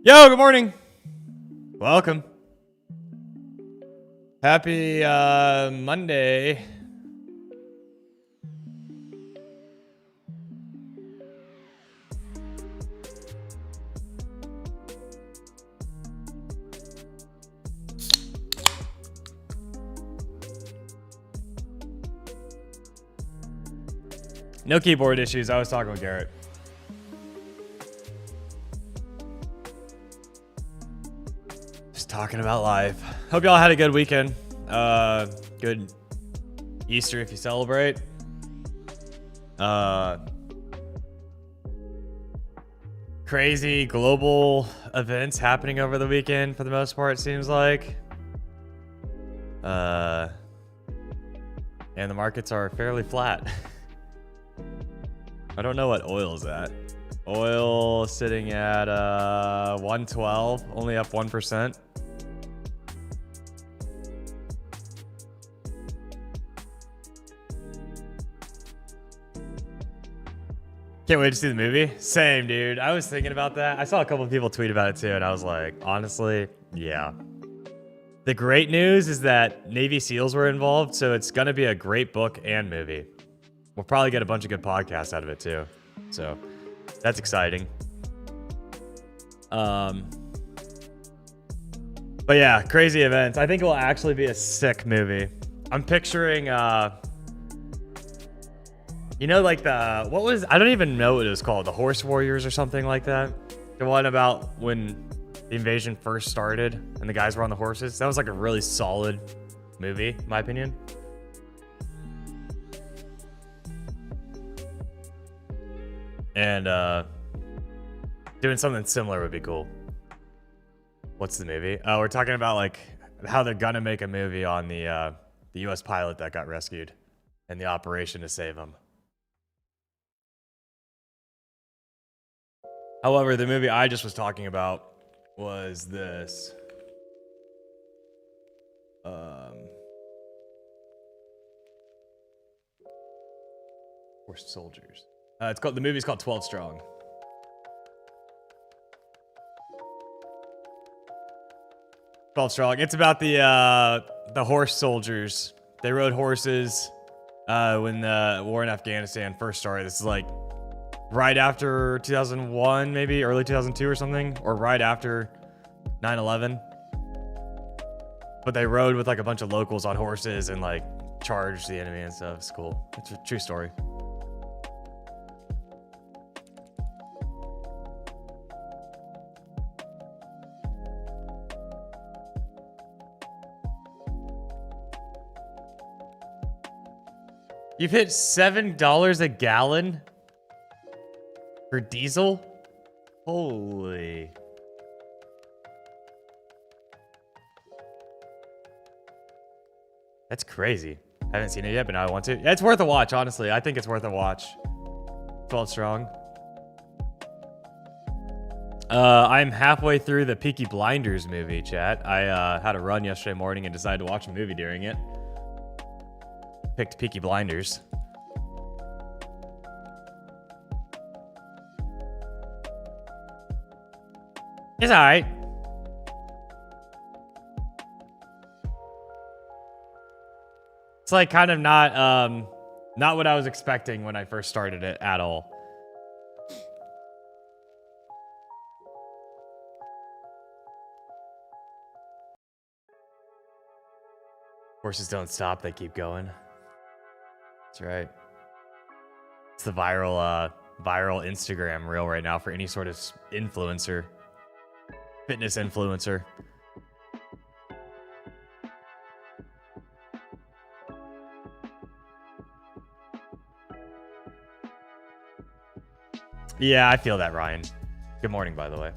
Yo, good morning. Welcome. Happy Monday. No keyboard issues. I was talking with Garrett. Just talking about life. Hope y'all had a good weekend. Good Easter if you celebrate. Crazy global events happening over the weekend for the most part, it seems like. And the markets are fairly flat. I don't know what oil's at. Oil sitting at 112, only up 1%. Can't wait to see the movie. Same, dude. I was thinking about that. I saw a couple of people tweet about it too, and I was like, honestly, yeah. The great news is that Navy SEALs were involved, so it's going to be a great book and movie. We'll probably get a bunch of good podcasts out of it too. So that's exciting. But yeah, crazy events. I think it will actually be a sick movie. I'm picturing, you know, like I don't even know what it was called. The Horse Warriors or something like that. The one about when the invasion first started and the guys were on the horses. That was like a really solid movie, in my opinion. And doing something similar would be cool. What's the movie? Oh, we're talking about like how they're gonna make a movie on the U.S. pilot that got rescued and the operation to save him. However, the movie I just was talking about was this. Horse Soldiers. The movie's called 12 Strong. 12 Strong. It's about the horse soldiers. They rode horses when the war in Afghanistan first started. This is like right after 2001, maybe early 2002 or something, or right after 9/11. But they rode with like a bunch of locals on horses and like charged the enemy and stuff. It's cool. It's a true story. You've hit $7 a gallon for diesel? Holy. That's crazy. I haven't seen it yet, but now I want to. Yeah, it's worth a watch, honestly. I think it's worth a watch. 12 Strong. I'm halfway through the Peaky Blinders movie, chat. I had a run yesterday morning and decided to watch a movie during it. Picked Peaky Blinders. It's alright. It's like kind of not what I was expecting when I first started it at all. Horses don't stop, they keep going. That's right. It's the viral Instagram reel right now for any sort of influencer. Fitness influencer. Yeah, I feel that, Ryan. Good morning, by the way.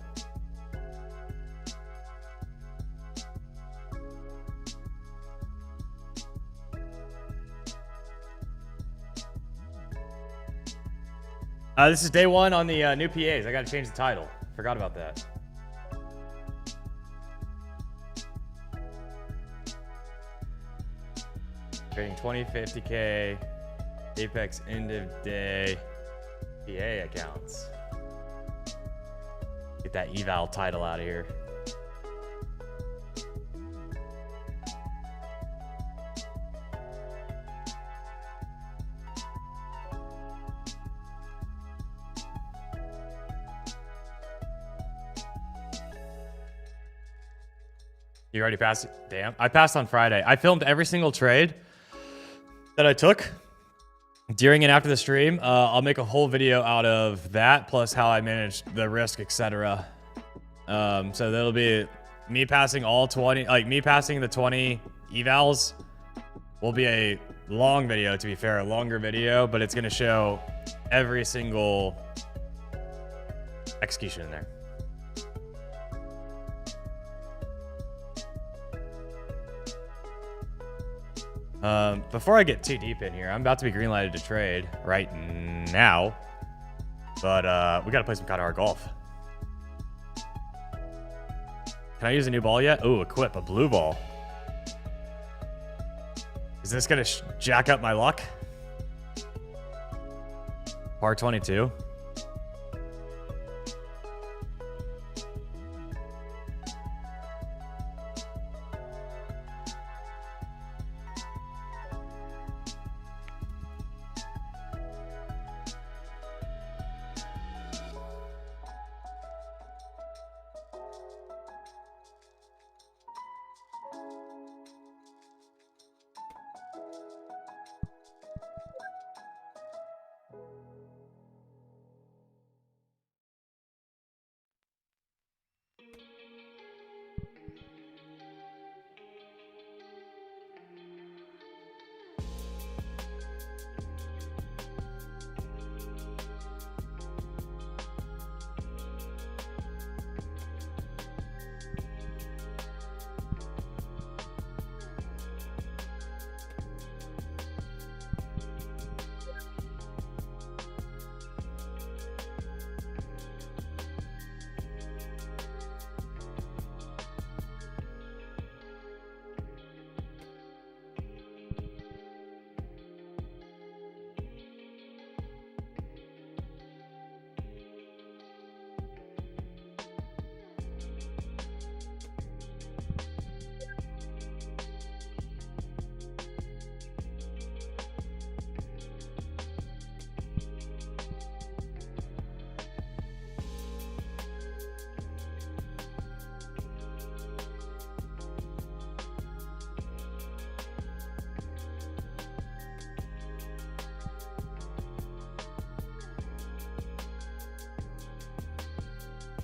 This is day one on the new PAs. I got to change the title. Forgot about that. Trading 20, 50K, Apex end of day PA accounts. Get that eval title out of here. You already passed it? Damn. I passed on Friday. I filmed every single trade that I took during and after the stream. I'll make a whole video out of that, plus how I managed the risk, etc. So that'll be me passing all 20, like me passing the 20 evals will be a long video, to be fair, a longer video, but it's going to show every single execution in there. Before I get too deep in here, I'm about to be green-lighted to trade right now, but we got to play some kind of hard golf. Can I use a new ball yet? Oh, equip a blue ball. Is this gonna jack up my luck? Par 22.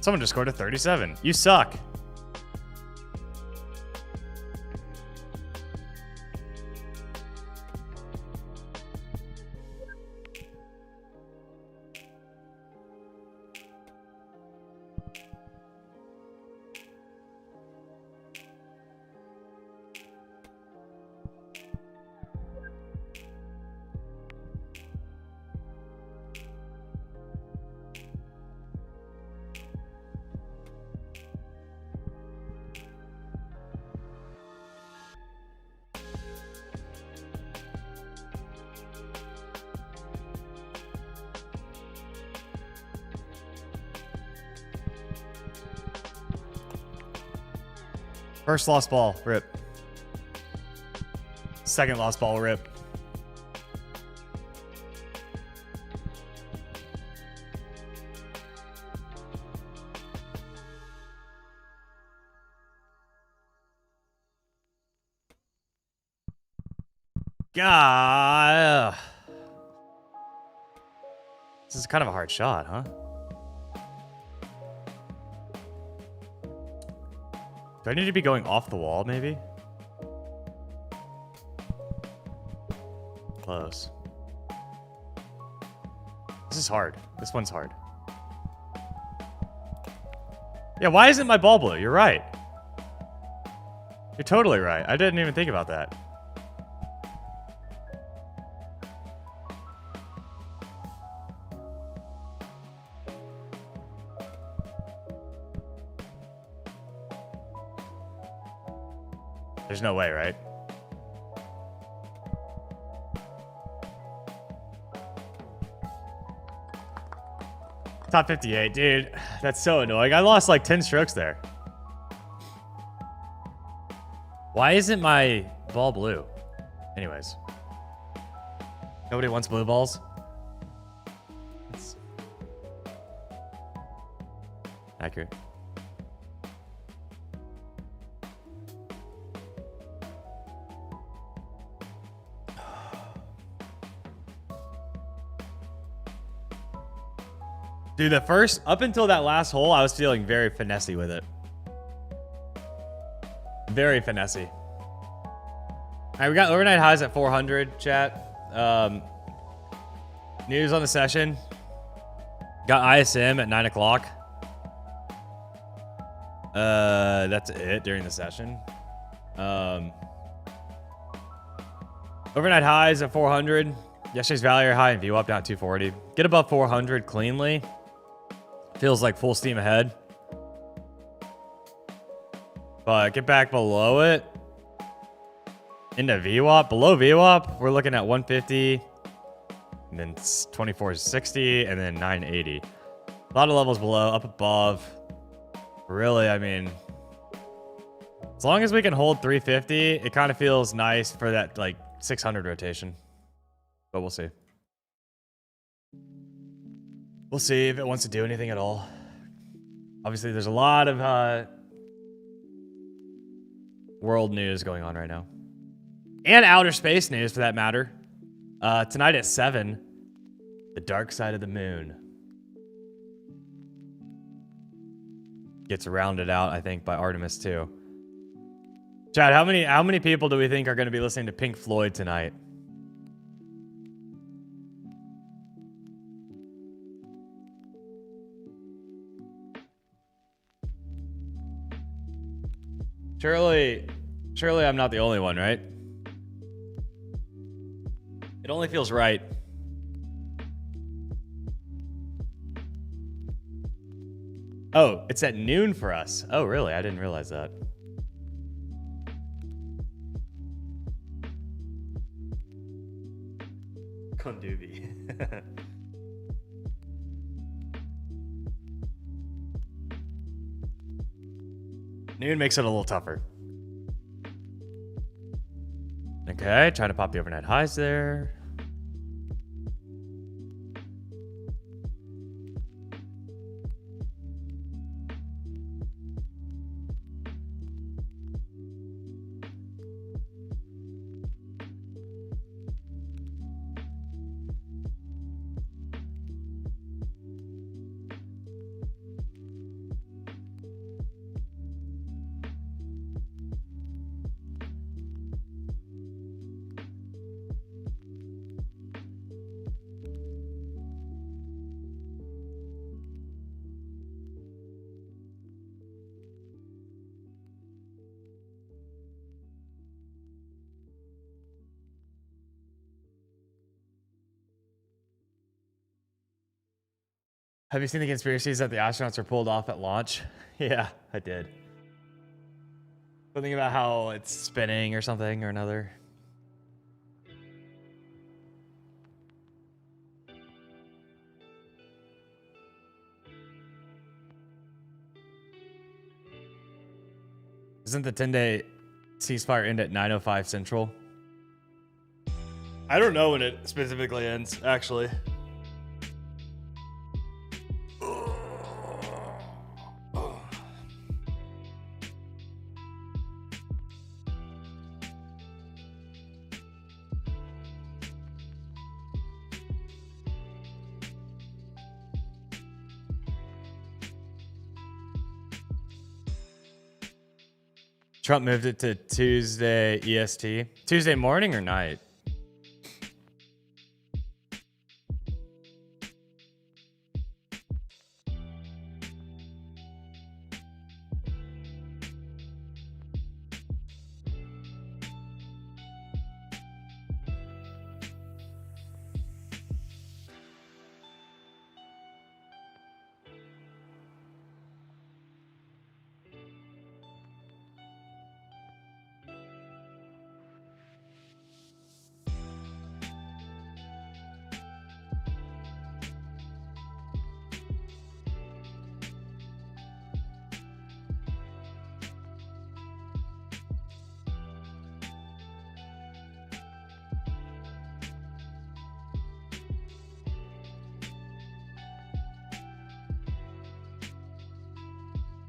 Someone just scored a 37. You suck. First lost ball, rip. Second lost ball, rip. God. This is kind of a hard shot, huh? Do I need to be going off the wall, maybe? Close. This is hard. This one's hard. Yeah, why isn't my ball blue? You're right. You're totally right. I didn't even think about that. There's no way, right? Top 58, dude. That's so annoying. I lost like 10 strokes there. Why isn't my ball blue? Anyways. Nobody wants blue balls? That's accurate. Dude, the first, up until that last hole, I was feeling very finessey with it. Very finessey. All right, we got overnight highs at 400, chat. News on the session. Got ISM at 9 o'clock. That's it during the session. Overnight highs at 400. Yesterday's value high and VWAP down 240. Get above 400 cleanly. Feels like full steam ahead. But get back below it. Into VWAP. Below VWAP, we're looking at 150. And then 2460. And then 980. A lot of levels below. Up above. Really, I mean, as long as we can hold 350, it kind of feels nice for that like 600 rotation. But we'll see. We'll see if it wants to do anything at all. Obviously, there's a lot of world news going on right now. And outer space news, for that matter. Tonight at 7, the dark side of the moon gets rounded out, I think, by Artemis 2. Chad, how many people do we think are going to be listening to Pink Floyd tonight? Surely I'm not the only one, right? It only feels right. Oh, it's at noon for us. Oh, really? I didn't realize that. Kondubi. Noon makes it a little tougher. Okay, trying to pop the overnight highs there. Have you seen the conspiracies that the astronauts are pulled off at launch? Yeah, I did. Something about how it's spinning or something or another. Isn't the 10-day ceasefire end at 9:05 Central? I don't know when it specifically ends, actually. Trump moved it to Tuesday EST. Tuesday morning or night?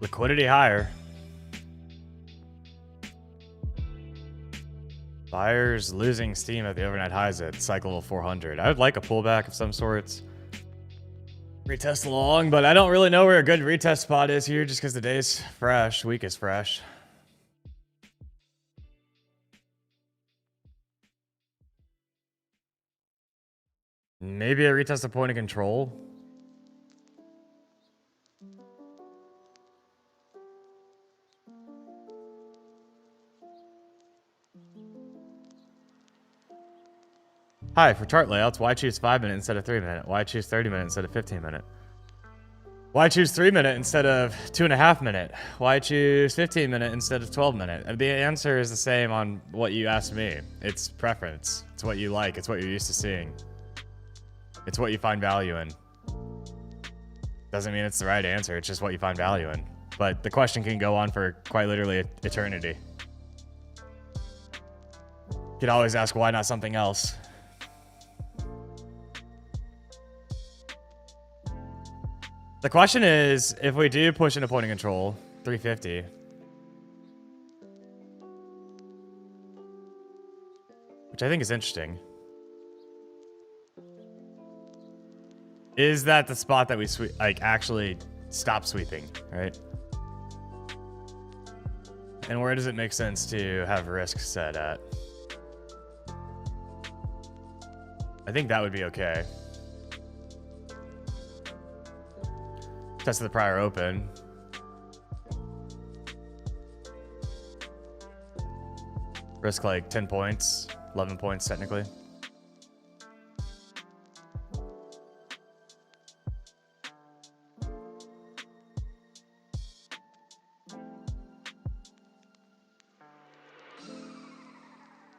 Liquidity higher. Buyers losing steam at the overnight highs at cycle 400. I would like a pullback of some sorts. Retest along, but I don't really know where a good retest spot is here just because the day's fresh, week is fresh. Maybe a retest of point of control. Hi, for chart layouts, why choose 5 minute instead of 3 minute? Why choose 30 minute instead of 15 minute? Why choose 3 minute instead of 2.5 minute? Why choose 15 minute instead of 12 minute? The answer is the same on what you asked me. It's preference. It's what you like. It's what you're used to seeing. It's what you find value in. Doesn't mean it's the right answer. It's just what you find value in. But the question can go on for quite literally eternity. You could always ask why not something else. The question is, if we do push into point of control, 350. Which I think is interesting. Is that the spot that we actually stop sweeping, right? And where does it make sense to have risk set at? I think that would be okay. Test of the prior open. Risk like 10 points, 11 points technically.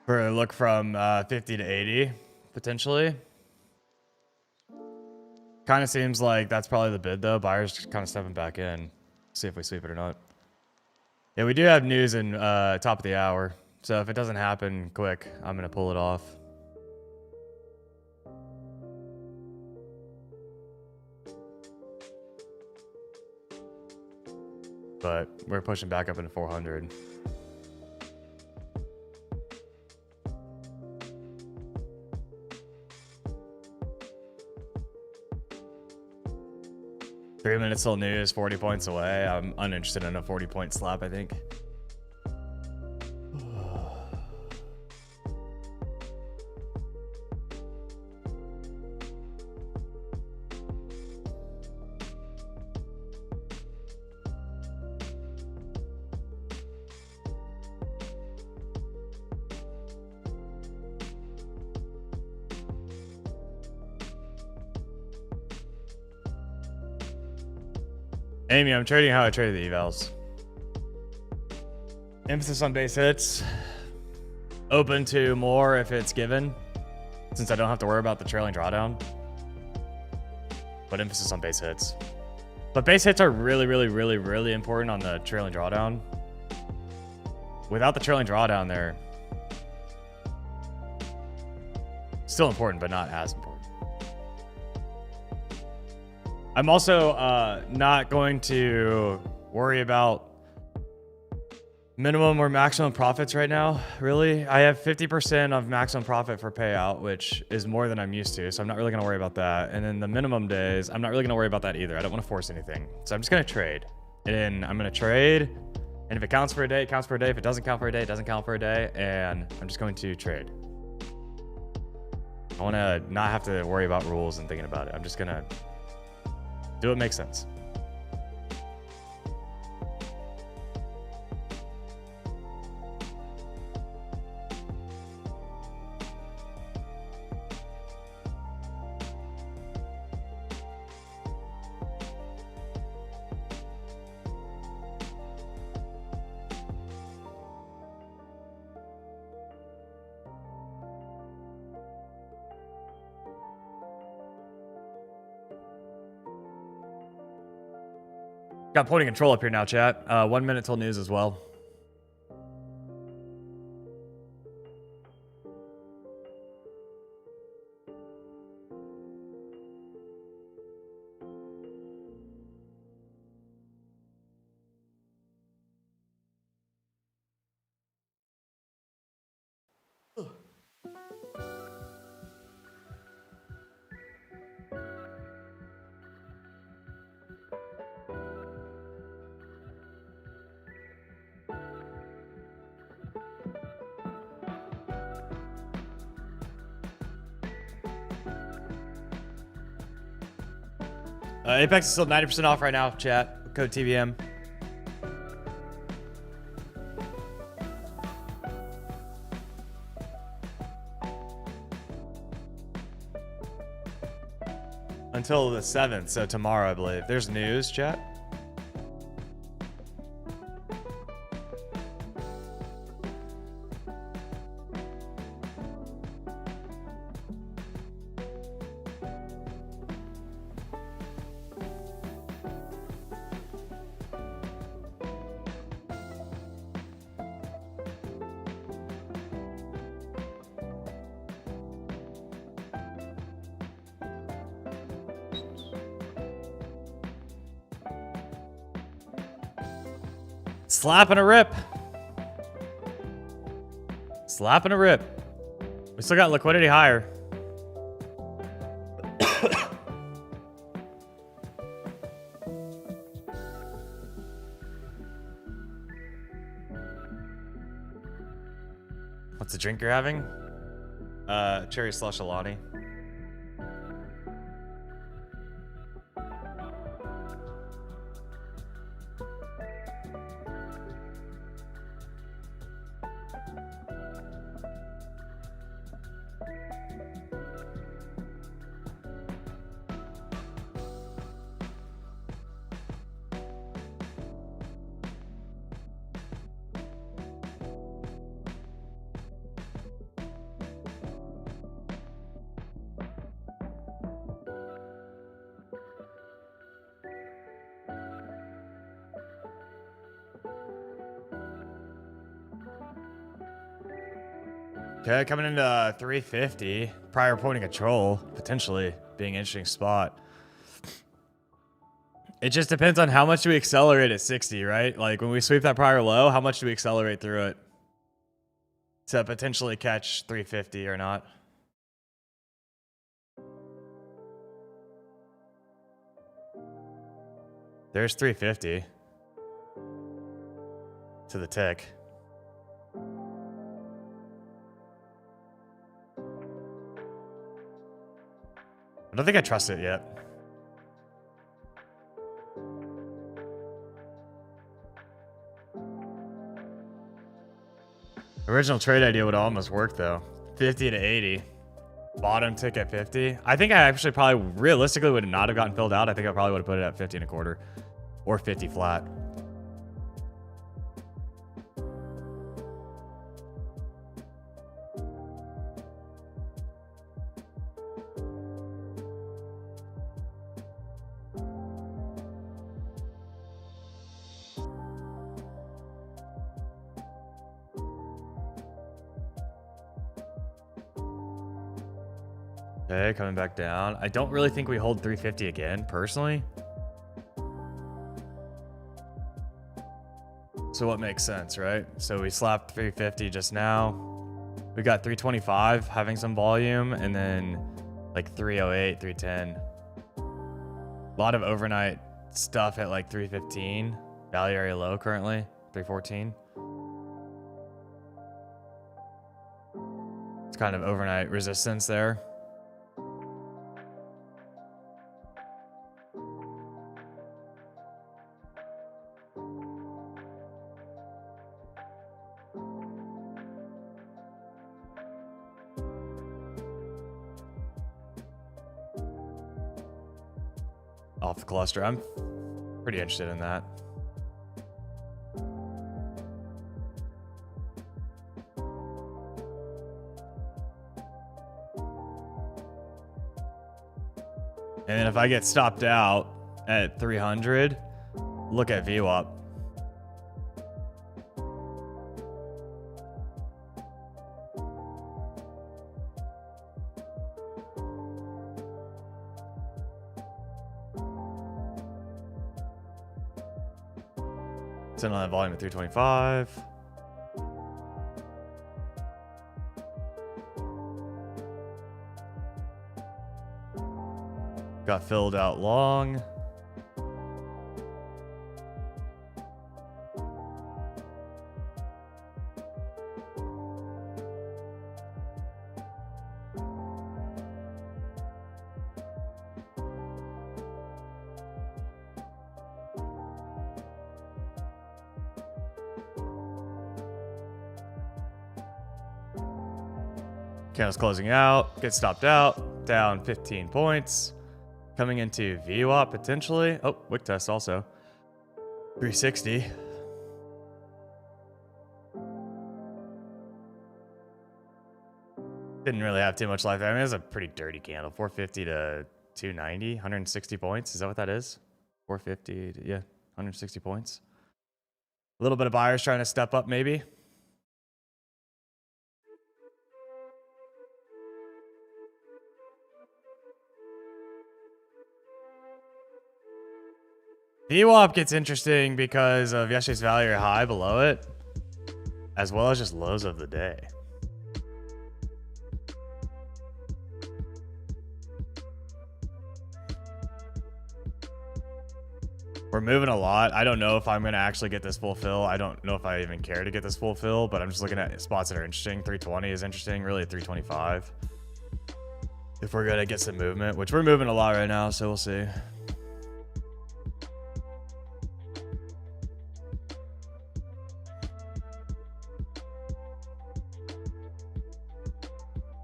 For a look from 50 to 80, potentially. Kind of seems like that's probably the bid, though. Buyers kind of stepping back in. See if we sweep it or not. Yeah, we do have news in top of the hour. So if it doesn't happen quick, I'm going to pull it off. But we're pushing back up into 400. Three minutes till news, 40 points away. I'm uninterested in a 40-point slap, I think. Amy, I'm trading how I traded the evals. Emphasis on base hits. Open to more if it's given, since I don't have to worry about the trailing drawdown. But emphasis on base hits. But base hits are really, really, really, really important on the trailing drawdown. Without the trailing drawdown, they're still important, but not as important. I'm also not going to worry about minimum or maximum profits right now, really. I have 50% of maximum profit for payout, which is more than I'm used to, so I'm not really going to worry about that. And then the minimum days, I'm not really going to worry about that either. I don't want to force anything. So I'm just going to trade. And I'm going to trade, and if it counts for a day, it counts for a day. If it doesn't count for a day, it doesn't count for a day. And I'm just going to trade. I want to not have to worry about rules and thinking about it. I'm just going to do what makes sense. Got point of control up here now, chat. 1 minute till news as well. Apex is still 90% off right now, chat. Code TVM. Until the 7th, so tomorrow, I believe. There's news, chat. Slap and a rip. Slap and a rip. We still got liquidity higher. What's the drink you're having? Cherry slush Alani. Okay, coming into 350. Prior point of control, potentially being an interesting spot. It just depends on how much do we accelerate at 60, right? Like when we sweep that prior low, how much do we accelerate through it to potentially catch 350 or not? There's 350 to the tick. I don't think I trust it yet. Original trade idea would almost work though. 50 to 80. Bottom tick at 50. I think I actually probably realistically would not have gotten filled out. I think I probably would have put it at 50 and a quarter or 50 flat. Okay, coming back down. I don't really think we hold 350 again, personally. So what makes sense, right? So we slapped 350 just now. We got 325 having some volume, and then like 308, 310. A lot of overnight stuff at like 315. Value area low currently, 314. It's kind of overnight resistance there. Off the cluster. I'm pretty interested in that. And then if I get stopped out at 300, look at VWAP. Send on that volume at 325. Got filled out long. Candle's closing out. Gets stopped out. Down 15 points. Coming into VWAP potentially. Oh, wick test also. 360. Didn't really have too much life there. I mean, it was a pretty dirty candle. 450 to 290. 160 points. Is that what that is? 450 to, yeah, 160 points. A little bit of buyers trying to step up maybe. VWAP gets interesting because of yesterday's value or high below it, as well as just lows of the day. We're moving a lot. I don't know if I'm going to actually get this full fill. I don't know if I even care to get this full fill, but I'm just looking at spots that are interesting. 320 is interesting, really at 325. If we're going to get some movement, which we're moving a lot right now, so we'll see.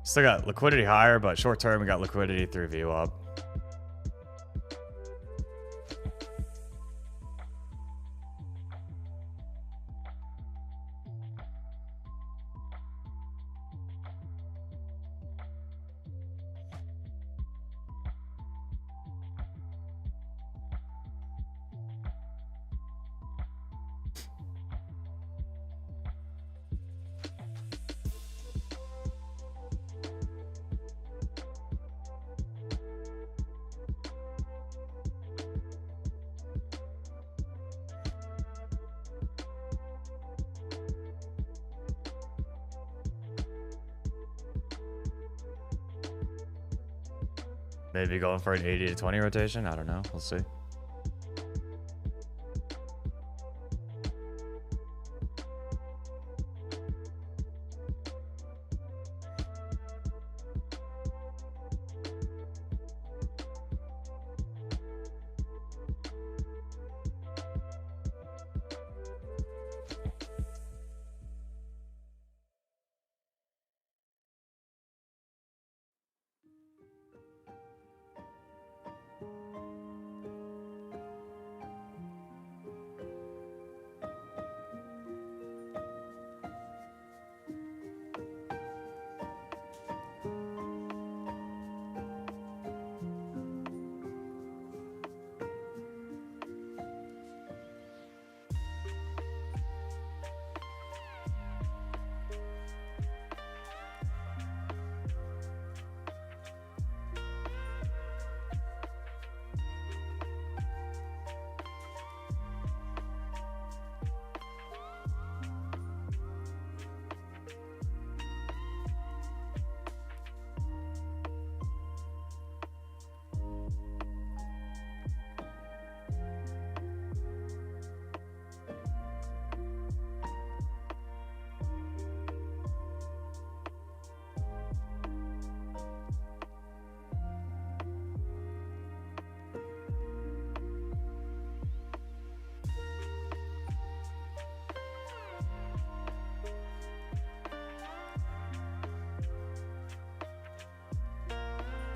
Still got liquidity higher, but short term we got liquidity through VWAP. Maybe going for an 80 to 20 rotation. I don't know. We'll see.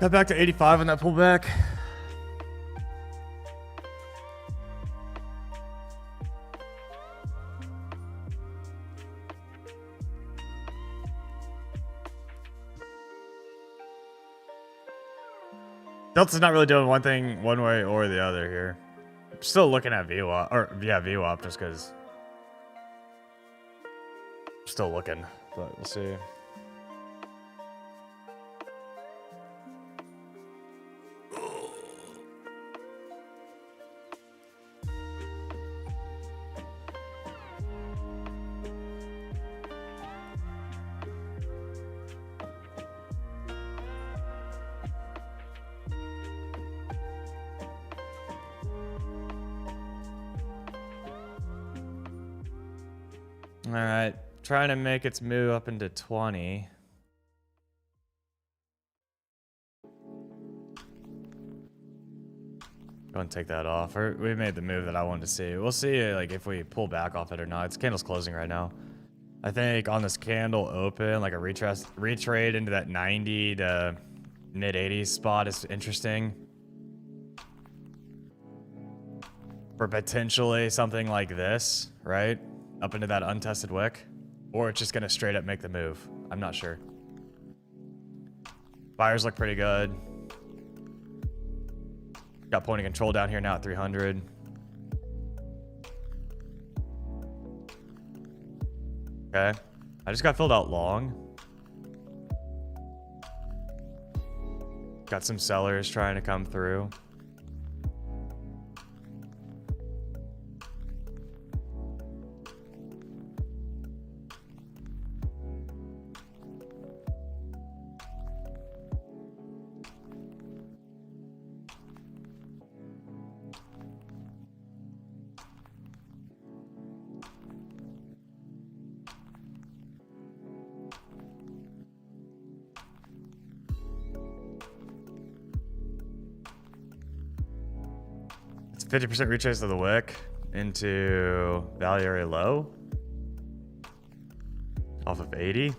Got back to 85 on that pullback. Delta's not really doing one thing one way or the other here. I'm still looking at VWAP, or yeah, VWAP just because. Still looking, but we'll see. All right, trying to make its move up into 20. Go and take that off. We made the move that I wanted to see. We'll see like if we pull back off it or not. Its candle's closing right now. I think on this candle open, like a retrade into that 90 to mid 80s spot is interesting. For potentially something like this, right? Up into that untested wick. Or it's just going to straight up make the move. I'm not sure. Buyers look pretty good. Got point of control down here now at 300. Okay. I just got filled out long. Got some sellers trying to come through. It's 50% retrace of the wick into value area low off of 80.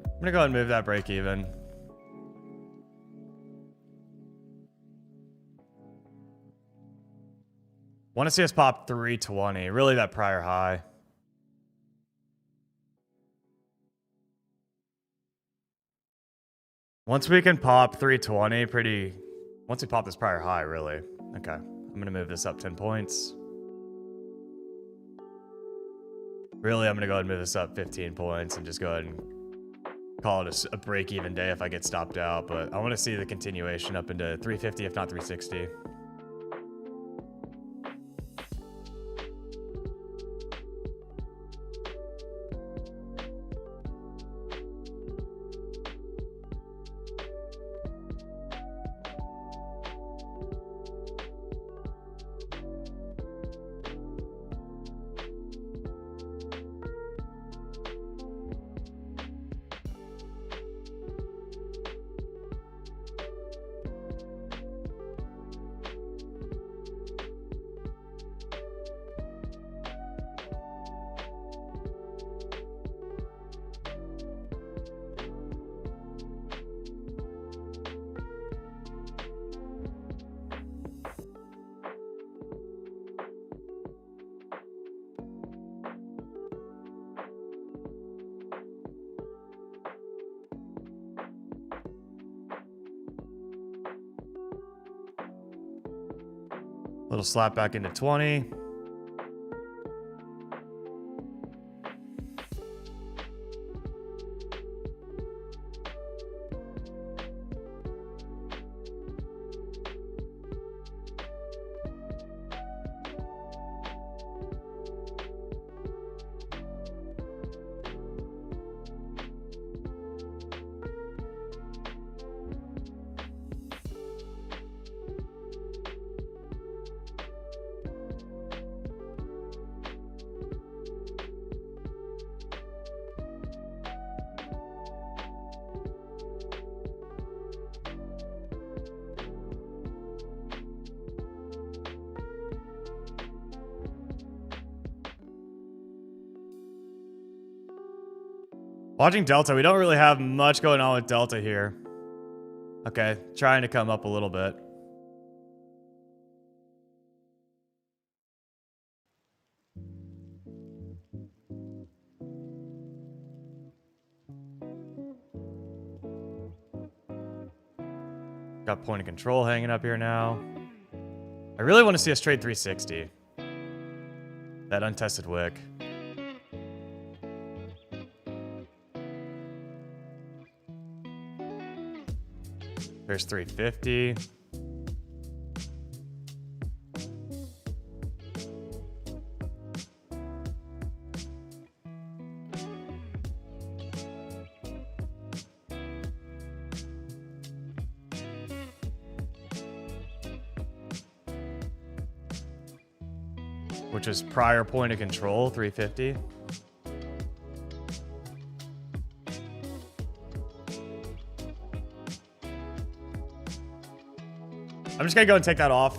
I'm gonna go ahead and move that break even. Want to see us pop 320, really that prior high. Once we can pop 320, once we pop this prior high, really. Okay, I'm gonna move this up 10 points. Really, I'm gonna go ahead and move this up 15 points and just go ahead and call it a break-even day if I get stopped out, but I want to see the continuation up into 350, if not 360. Little slap back into 20. Watching Delta, we don't really have much going on with Delta here. Okay, trying to come up a little bit. Got point of control hanging up here now. I really want to see us trade 360. That untested wick. There's 350. Which is prior point of control, 350. I'm just gonna go and take that off.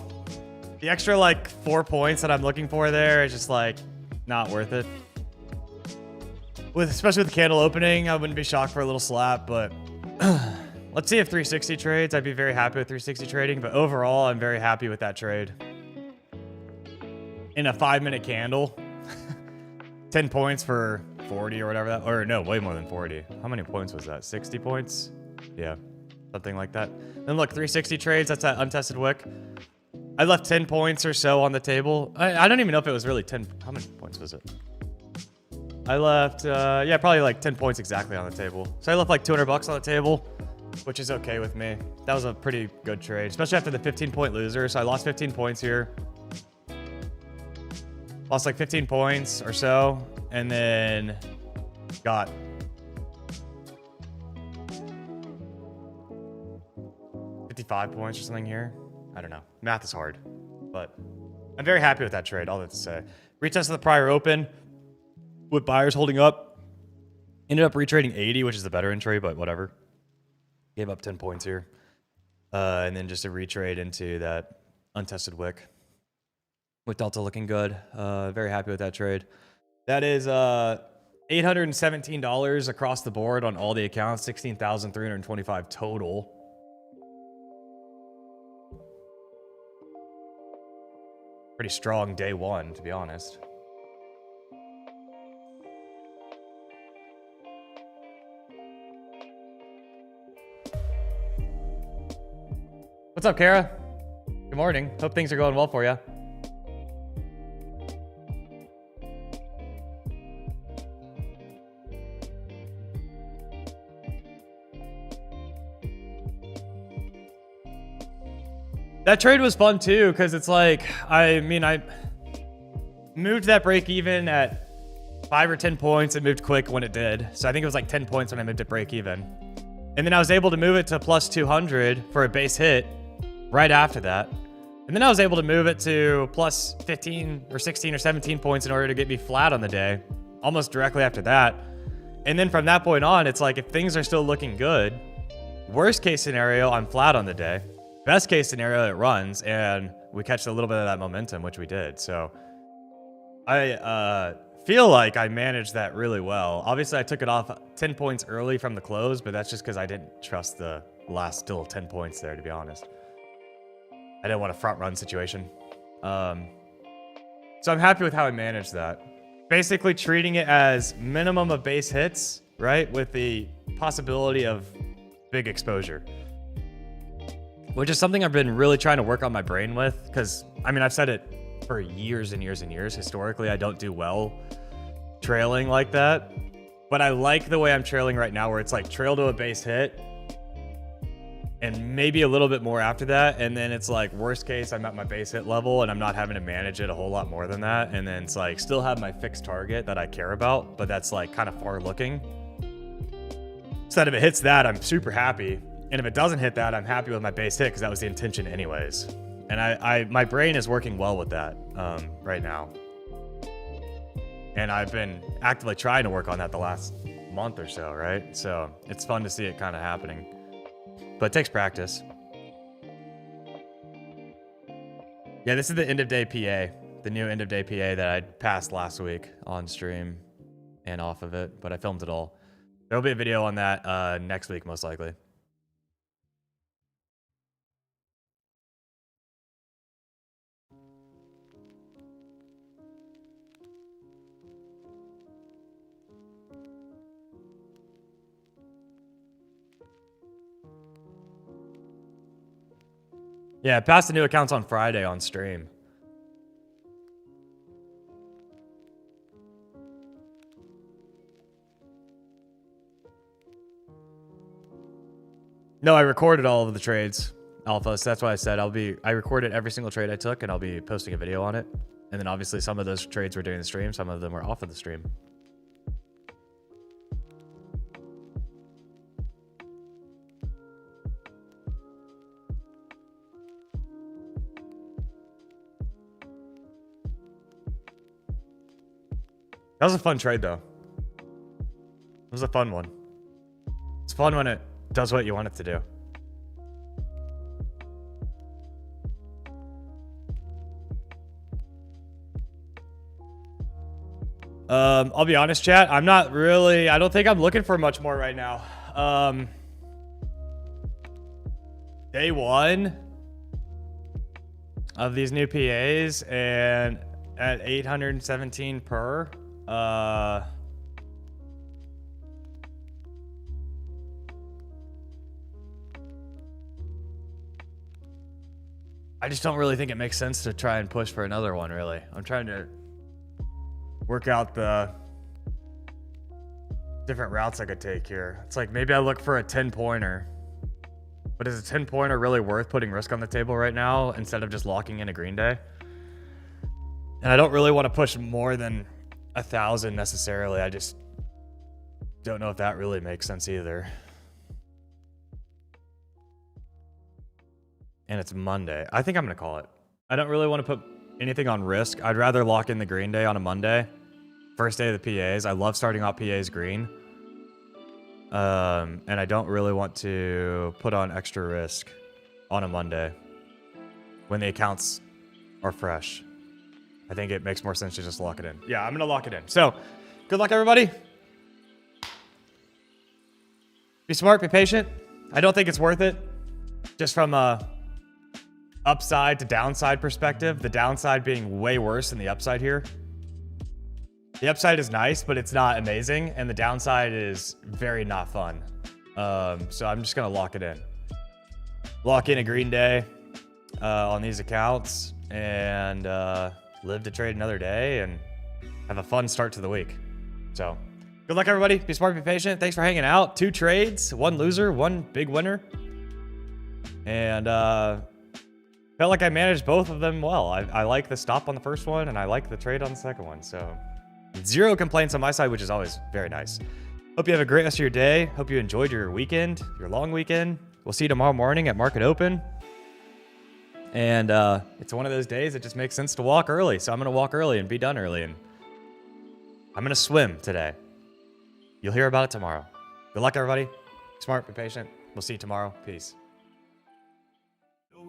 The extra like 4 points that I'm looking for there is just like not worth it. Especially with the candle opening, I wouldn't be shocked for a little slap, but let's see if 360 trades. I'd be very happy with 360 trading, but overall, I'm very happy with that trade. In a 5-minute candle, 10 points for 40 or whatever that, or no, way more than 40. How many points was that? 60 points? Yeah, something like that. Then look, 360 trades, that's that untested wick. I left 10 points or so on the table. I don't even know if it was really 10. How many points was it? I left, yeah, probably like 10 points exactly on the table. So I left like 200 bucks on the table, which is okay with me. That was a pretty good trade, especially after the 15-point loser. So I lost 15 points here. Lost like 15 points or so, and then got $55 points or something here. I don't know. Math is hard, but I'm very happy with that trade, all that to say. Retest of the prior open with buyers holding up. Ended up retrading 80, which is the better entry, but whatever. Gave up 10 points here. And then just a retrade into that untested wick. With Delta looking good. Very happy with that trade. That is $817 across the board on all the accounts. 16,325 total. Pretty strong day one, to be honest. What's up, Kara? Good morning. Hope things are going well for you. That trade was fun too, because it's like, I mean, I moved that break even at 5 or 10 points. It moved quick when it did. So I think it was like 10 points when I moved it break even. And then I was able to move it to plus 200 for a base hit right after that. And then I was able to move it to plus 15 or 16 or 17 points in order to get me flat on the day, almost directly after that. And then from that point on, it's like, if things are still looking good, worst case scenario, I'm flat on the day. Best case scenario, it runs, and we catch a little bit of that momentum, which we did. So I feel like I managed that really well. Obviously, I took it off 10 points early from the close, but that's just because I didn't trust the last still 10 points there, to be honest. I didn't want a front run situation. So I'm happy with how I managed that. Basically treating it as minimum of base hits, right? With the possibility of big exposure. Which is something I've been really trying to work on my brain with, because, I mean, I've said it for years and years and years. Historically, I don't do well trailing like that. But I like the way I'm trailing right now, where it's like trail to a base hit, and maybe a little bit more after that. And then it's like, worst case, I'm at my base hit level, and I'm not having to manage it a whole lot more than that. And then it's like, still have my fixed target that I care about, but that's like kind of far looking. So that if it hits that, I'm super happy. And if it doesn't hit that, I'm happy with my base hit, because that was the intention anyways. And my brain is working well with that right now. And I've been actively trying to work on that the last month or so, right? So it's fun to see it kind of happening. But it takes practice. Yeah, this is the end of day PA. The new end of day PA that I passed last week on stream and off of it. But I filmed it all. There'll be a video on that next week, most likely. Yeah, I passed the new accounts on Friday on stream. No, I recorded all of the trades, Alpha, so that's why I said I recorded every single trade I took, and I'll be posting a video on it. And then obviously some of those trades were during the stream, some of them were off of the stream. That was a fun trade, though. It was a fun one. It's fun when it does what you want it to do. I'll be honest, chat. I don't think I'm looking for much more right now. Day one of these new PAs and at 817 per. I just don't really think it makes sense to try and push for another one, really. I'm trying to work out the different routes I could take here. It's like maybe I look for a 10-pointer. But is a 10-pointer really worth putting risk on the table right now instead of just locking in a green day? And I don't really want to push more than 1,000 necessarily. I just don't know if that really makes sense either. And it's Monday. I think I'm going to call it. I don't really want to put anything on risk. I'd rather lock in the green day on a Monday. First day of the PAs. I love starting out PAs green. And I don't really want to put on extra risk on a Monday when the accounts are fresh. I think it makes more sense to just lock it in. Yeah, I'm going to lock it in. So, good luck, everybody. Be smart, be patient. I don't think it's worth it. Just from a upside to downside perspective, the downside being way worse than the upside here. The upside is nice, but it's not amazing, and the downside is very not fun. So I'm just gonna lock it in. Lock in a green day on these accounts, and live to trade another day, and have a fun start to the week. So good luck, everybody. Be smart, be patient. Thanks for hanging out. 2 trades, 1 loser, 1 big winner, and felt like I managed both of them well. I like the stop on the first one, and I like the trade on the second one. So 0 complaints on my side, which is always very nice. Hope you have a great rest of your day. Hope you enjoyed your weekend, your long weekend. We'll see you tomorrow morning at market open. And it's one of those days that just makes sense to walk early. So I'm going to walk early and be done early. And I'm going to swim today. You'll hear about it tomorrow. Good luck, everybody. Be smart, be patient. We'll see you tomorrow. Peace.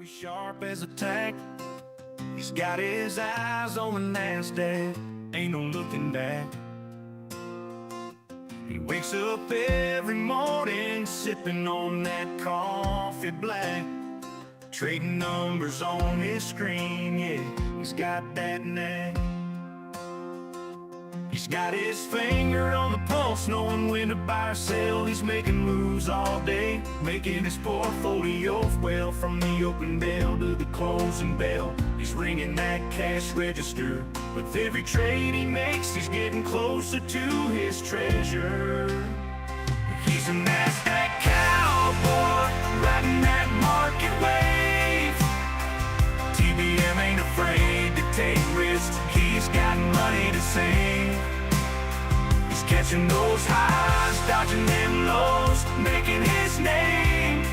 He's sharp as a tack. He's got his eyes on the Nasdaq. Ain't no looking back. He wakes up every morning sipping on that coffee black, trading numbers on his screen. Yeah, he's got that knack. He's got his finger on the pulse, knowing when to buy or sell. He's making moves all day, making his portfolio well, from the open bell to the closing bell. He's ringing that cash register. With every trade he makes, he's getting closer to his treasure. He's a Nasdaq cowboy, riding that market wave. TBM ain't afraid to take risks. He's got money to save. He's catching those highs, dodging them lows, making his name.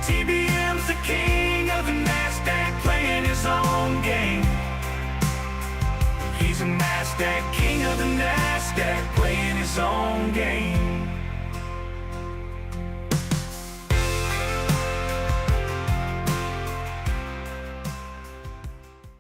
TBM's the king of the Nasdaq, playing his own game. He's a Nasdaq, king of the Nasdaq, playing his own game.